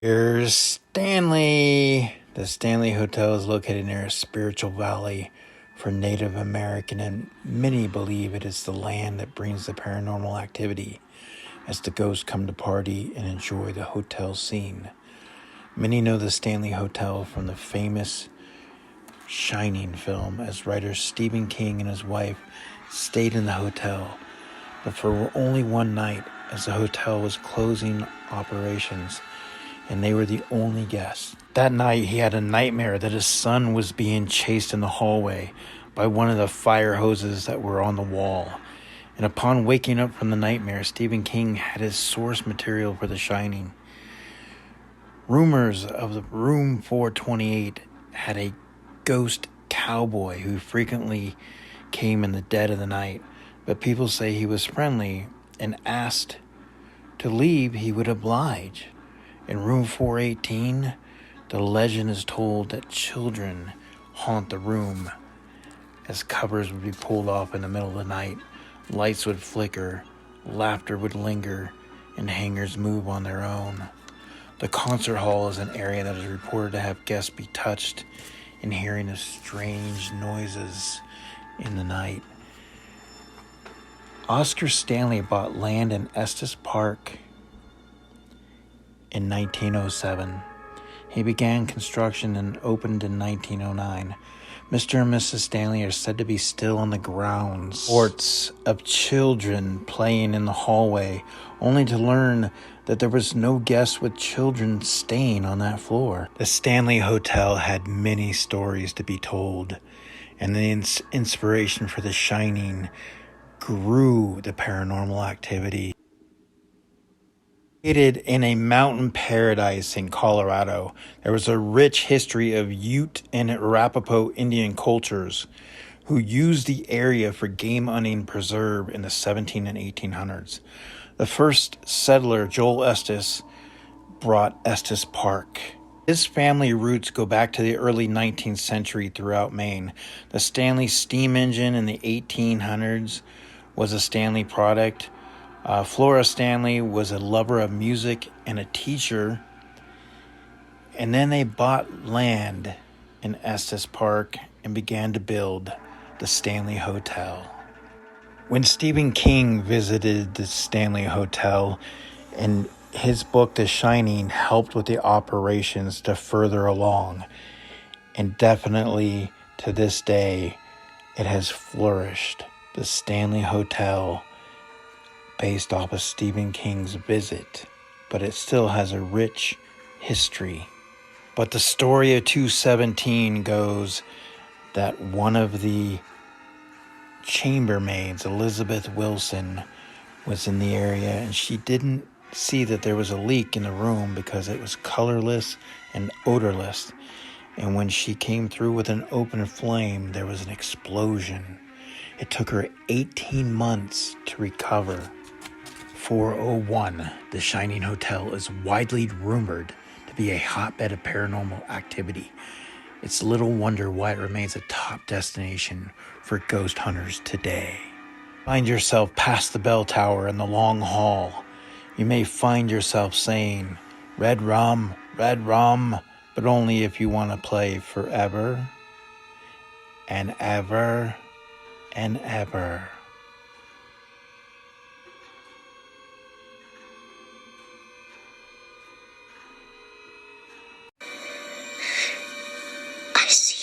Here's Stanley. The Stanley Hotel is located near a spiritual valley for Native American, and many believe it is the land that brings the paranormal activity as the ghosts come to party and enjoy the hotel scene. Many know the Stanley Hotel from the famous Shining film, as writer Stephen King and his wife stayed in the hotel, but for only one night, as the hotel was closing operations and they were the only guests. That night, he had a nightmare that his son was being chased in the hallway by one of the fire hoses that were on the wall. And upon waking up from the nightmare, Stephen King had his source material for The Shining. Rumors of the Room 428 had a ghost cowboy who frequently came in the dead of the night, but people say he was friendly and asked to leave, he would oblige. In room 418, the legend is told that children haunt the room as covers would be pulled off in the middle of the night, lights would flicker, laughter would linger, and hangers move on their own. The concert hall is an area that is reported to have guests be touched and hearing of strange noises in the night. Oscar Stanley bought land in Estes Park in 1907. He began construction and opened in 1909. Mr. and Mrs. Stanley are said to be still on the grounds. Reports of children playing in the hallway, only to learn that there was no guest with children staying on that floor. The Stanley Hotel had many stories to be told, and the inspiration for The Shining grew the paranormal activity. Located in a mountain paradise in Colorado, there was a rich history of Ute and Arapaho Indian cultures who used the area for game hunting preserve in the 17 and 1800s. The first settler, Joel Estes, brought Estes Park. His family roots go back to the early 19th century throughout Maine. The Stanley steam engine in the 1800s was a Stanley product. Flora Stanley was a lover of music and a teacher, and then they bought land in Estes Park and began to build the Stanley Hotel. When Stephen King visited the Stanley Hotel, and his book The Shining helped with the operations to further along, and definitely to this day it has flourished. The Stanley Hotel, based off of Stephen King's visit, but it still has a rich history. But the story of 217 goes that one of the chambermaids, Elizabeth Wilson, was in the area, and she didn't see that there was a leak in the room because it was colorless and odorless. And when she came through with an open flame, there was an explosion. It took her 18 months to recover. 401, the Shining Hotel is widely rumored to be a hotbed of paranormal activity. It's little wonder why it remains a top destination for ghost hunters today. Find yourself past the bell tower in the long hall. You may find yourself saying, red rum, but only if you want to play forever and ever and ever. I see